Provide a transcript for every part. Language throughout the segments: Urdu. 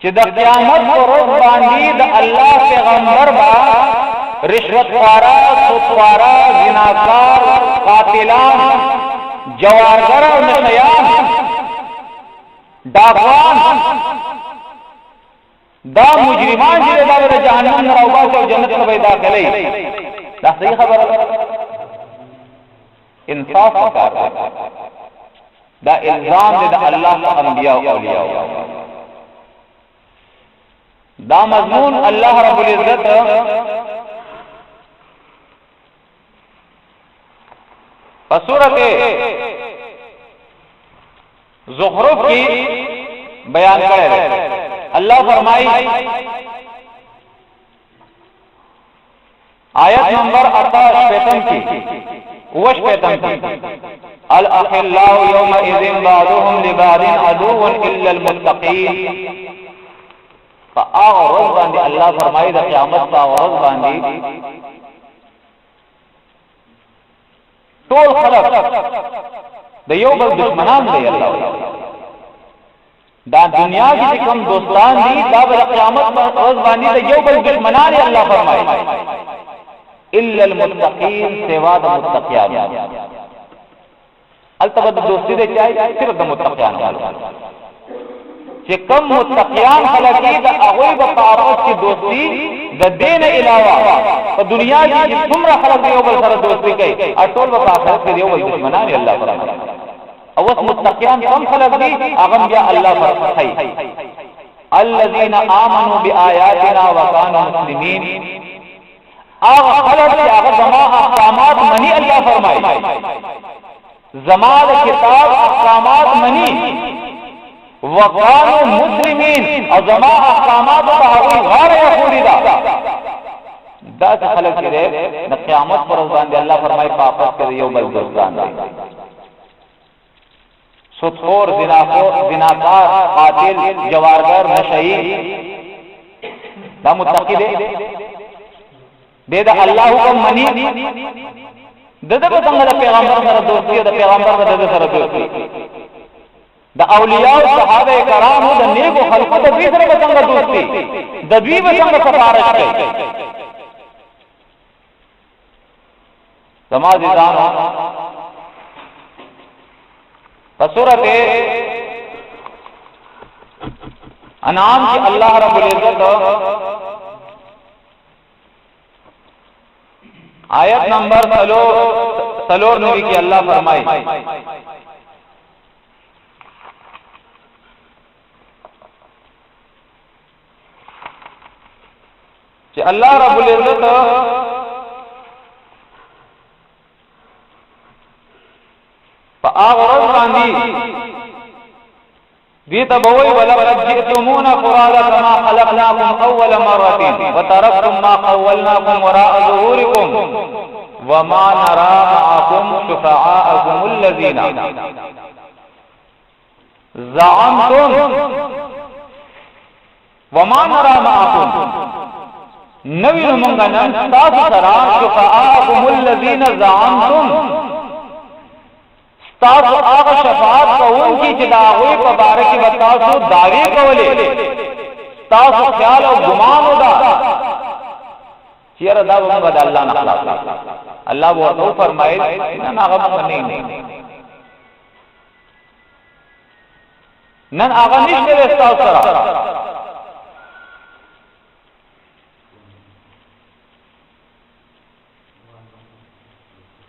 چې د قیامت پر ورځ باندې د الله پیغمبر با رشوتخوارا، سودخوارا، زناکار، قاتلان، جوارگر او نشیان، ډاکوان، دا مجرمان چې دا د جهنم نه راوباسي او جنت ته به داخلي. دا صحیح خبره ده. انصاف وکړه. دا الزام دی د الله انبیاء او اولیاء. دا مضمون الله رب العزت په سورته زخرف کی بیان کړی دی. اللہ فرمائی آیت نمبر 58 کی الاخلاء یومئذ بعضهم لبعض عدو الا المتقین. فآغرز باندی اللہ فرمائی دا قیامت فآغرز باندی طول خلق دا یو بل دشمنان دی. اللہ دا دنیا کی کم دوستان دی دا بل قیامت روز باندې دا یو بل دشمنان دی. اللہ فرمائے الا المتقین سوا دا متقیان. التبد دوستی دے چاہیے صرف دا متقیان چې کم متقیان خلقی دا اغوی با پاپس کی دوستی دا دین علاوہ په دنیا کی څومره خلق دی یو بل سره دوستی کوي اټول با آخرت کې یو بل دشمنان دی. اللہ فرمائے اوس متقیان کم خلق دی اغم بیا اللہ فرمائی الذین آمنوا بآیاتنا وکانوا مسلمین. آغا خلق دی آغا زما احکامات منی. اللہ فرمائی زما کتاب احکامات منی وکانوا مسلمین او زما احکامات بہاوی غار یخوری دا. دا خلق کی دے قیامت پر ازان دی. اللہ فرمائی پاپس کے یو بل دوستان دی. سودخور، زناکار، قاتل، جوارگر، نشئی دا متقی دے دا اللہ حکم منی دا دا بسنگ دا پیغمبر سر دوستی دا پیغمبر دا سر دوستی دا اولیاء صحابہ کرام دا نیک و خلق دا دوی سر بسنگ دوستی دا دوی بسنگ سفارش کئی. سماج ازان فسورت انعام کی اللہ رب العزت آیت نمبر 39 کی اللہ فرمائی کہ اللہ رب العزت فآغرز باندی دیتا بوئی وَلَقَدْ جِئْتُمُونَ فُرَادَى كَمَا خَلَقْنَاكُمْ أَوَّلَ مَرَّةٍ وَتَرَكْتُمْ مَا خَوَّلْنَاكُمْ وَرَاءَ ظُهُورِكُمْ وَمَا نَرَى مَعَكُمْ شُفَعَاءَكُمُ الَّذِينَ زَعَمْتُمْ وَمَا نَرَى مَعَكُمْ نَوِنُ مَنْغَنَنْ تَاسُ سَرَا شُفَعَاءَكُمُ الَّذِينَ زَعَمْتُمْ تاسو آغا شفاعت کون کی چداغوی پا بارکی و تاسو دعوی کولے تاسو خیال و گمانو دا چیر دا ومن بدا اللہ نخلاص. اللہ وہ فرمائے نن آغا مکنی نن آغا نشتے رستا سرا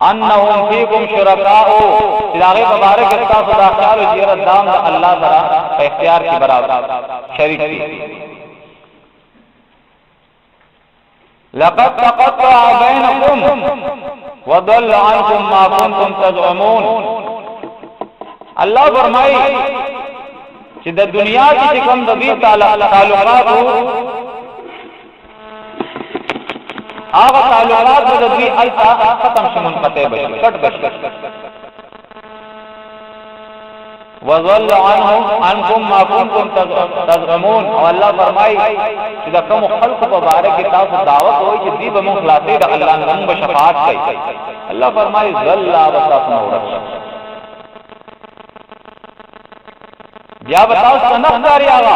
انہم فیکم شرکاؤ چلاغی مبارک اتاس دا خیال و جیرت دام دا اللہ ذرا اختیار کی برابر شریک تھی. لقد تقطع بینکم وضل عنکم ما کنتم تزعمون. اللہ فرمائی کہ دا دنیا کی چکم دبی تعلقات ہو آغا تعلقات بدوی التا ختم شمون قطع بشر کٹ بشر وَظَلَّ عَنْكُمْ مَا كُنْتُمْ تَزْعُمُونَ. اور اللہ فرمائی کہ دا کم خلق مبارک تاس دعوت ہوئی کہ دی بمون خلاصی دا اللہ نمون بشفاعت کئی. اللہ فرمائی ظَلَّ وَتَاسُ نَوْرَسْ. بیا بتاؤ سنخ داری آغا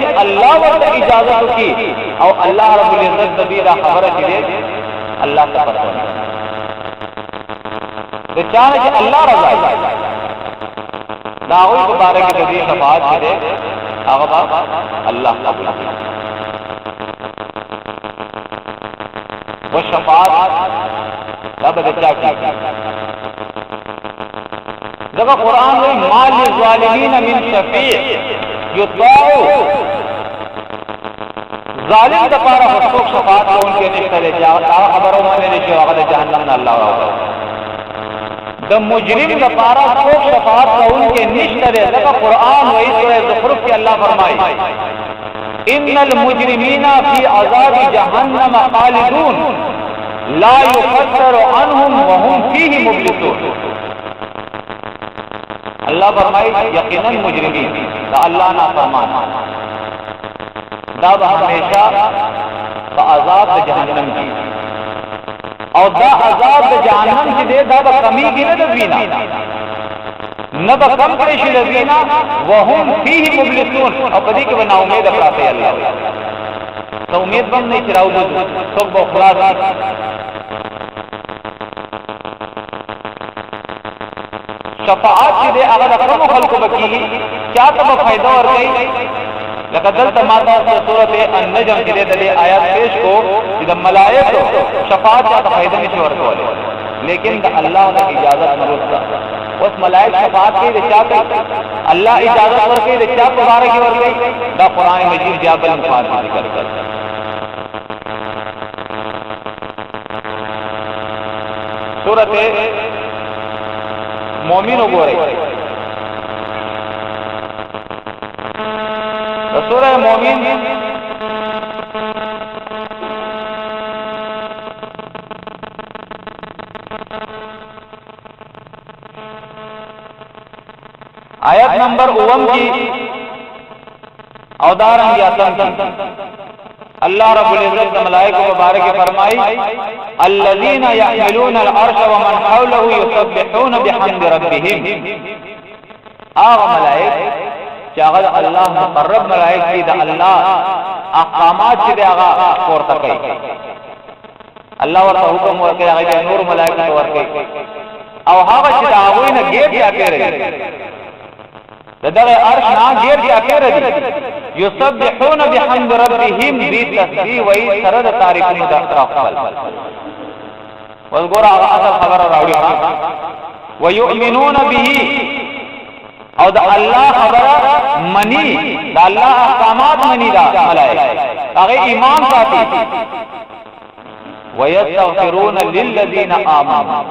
چې الله ورته اجازه وکړي او الله رب العزت د دې را خبره کړي الله تعالی د چانه چې الله رضا دا وي مبارک د دې شفاعت کړي هغه الله قبول کړي والشفاعت لا بدچا کی ذکر قرآن میں مال الظالمین من شفیع یطاع ظالم د پاره حقوق شفاعت کون کے نشته دي خبرو باندې چې هغه د جهنم نه الله راوړي د مجرم د پاره حقوق شفاعت کون کے نشته دي ذکر قرآن وایي سورہ زخرف کې الله فرمایي ان المجرمین فی عذاب جهنم خالدون لا يفتر عنهم وهم فيه مبلسون اللہ فرمائے یقینا مجرمین دا اللہ نا فرمان دا ہمیشہ عذاب جہنم کی اور دا عذاب جہنم کی دے دا کمی کی نہ دوینا نہ کم کریشی دوینا وهم فيه مبلسون اور کدی کہ بنا امید اپراتے اللہ تو امید بند نہیں چراؤ دو سب بخلاص شفاعت چې دې هغه د کوم خلکو بکیږي چا ته فائدہ ورکړي لکه دلته ماته سورته النجم کې دې آیات پیش کو چې د ملائکه شفاعت ته فائدہ نشي ورکولای لیکن د الله د اجازه وروسته اوس ملائکه شفاعت کوي د چا ته الله اجازه ورکړي د چا په باره کې ورکړي دا قران مجید جابل مفاد ذکر کړ سورته مومن وګورئ سورہ مومن آیت نمبر 9 کی اودارن یا تن اللہ رب العزت ملائکہ مبارک فرمائی الذين يحملون العرش ومن حوله يسبحون بحمد ربهم آغا ملائک چاغل اللہ مقرب ملائک کی دا اللہ احکامات چی دے آغا پورتا کئی اللہ ورطا حکم ورکی آغا نور ملائک ورکی او آغا چی دا آغوی نا گیٹ جا کے رہی دا عرش نا گیٹ جا کے رہی یسبحون بحمد ربهم بی تسبیح وی سرد تاریخون دا اطرافل وذکر اصل خبر راوی ویؤمنون به او دا اللہ خبر منی دا اللہ احکامات منی دا ملائک اگر ایمان ساتھی ویستغفرون للذین آمنوا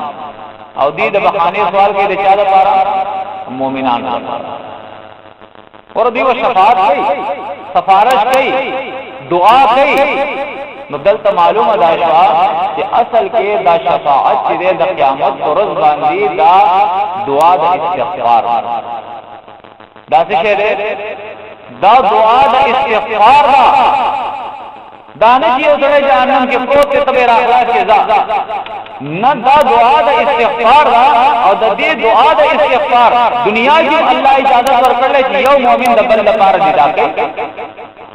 او دید بخانی سوال کی دچا دا پارا مومنان اور دیو شفاعت کئی سفارش کئی دعا کئی نو دلتا معلوم دا شوا کہ اصل کے دا شفاعت چی دے دا قیامت فرض باندی دا دعا دا استغفار دا سشے دے دا دعا دا استغفار دا نچی اسرے جہنم کے پروت کے طبیر اخلاص کے ذا نہ دا دعا دا استغفار دا اور دا دی دعا دا استغفار دنیا کی اللہ اجازت ورکر لے چی یو مومن دا بند پار دیدا کے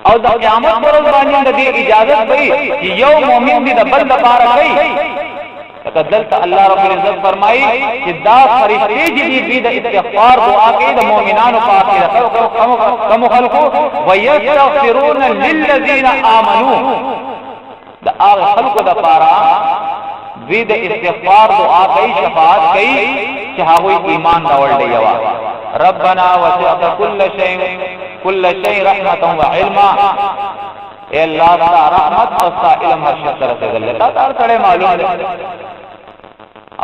اور دا قیامت پر رضبانی دا دی اجازت بئی کہ یو مومن دی دا بند پار گئی تقدلتا اللہ رب العزت فرمائی کہ دا فرشتے جدید بھی دا استغفار دعا کے دا مومنان پاکی دا کم خلقو ویستغفرون للذین آمنون دا آغا خلق دا پارا بھی دا استغفار دعا کئی شفاعت کئی چاہوئی ایمان راول دیوا ربنا وسعت کل شیء رحمتا و علما اے اللہ تا رحمت اور تا علم ہر شکر سے گلتا تار سڑے معلوم دے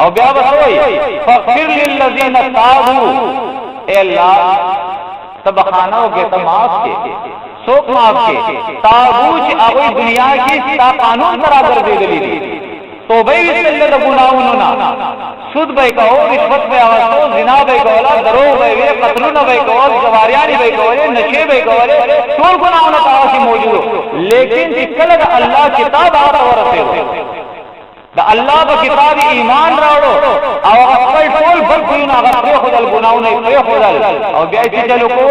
او بیا بسوئی فاغفر للذین تابوا اے اللہ تبخانوں کے تماف کے سوک معاف کے تابوچ اگوی دنیا کی ستا قانون برابر دے دلی دی توبہ بسم اللہ دا گناہونونا سود بے کہو رشوت بے آوازو زنا بے کہولا دروغ بے وے قتلون بے کہول جواریانی بے کہولے نشے بے کہولے طول گناہونا تاواسی موجود ہو لیکن چکل دا اللہ کتاب آتا ورسے ہو دا اللہ با کتاب ایمان راوڑو او اقبل طول برکوینا اگر پری خودل گناہونا پری خودل او بیائی چلو کو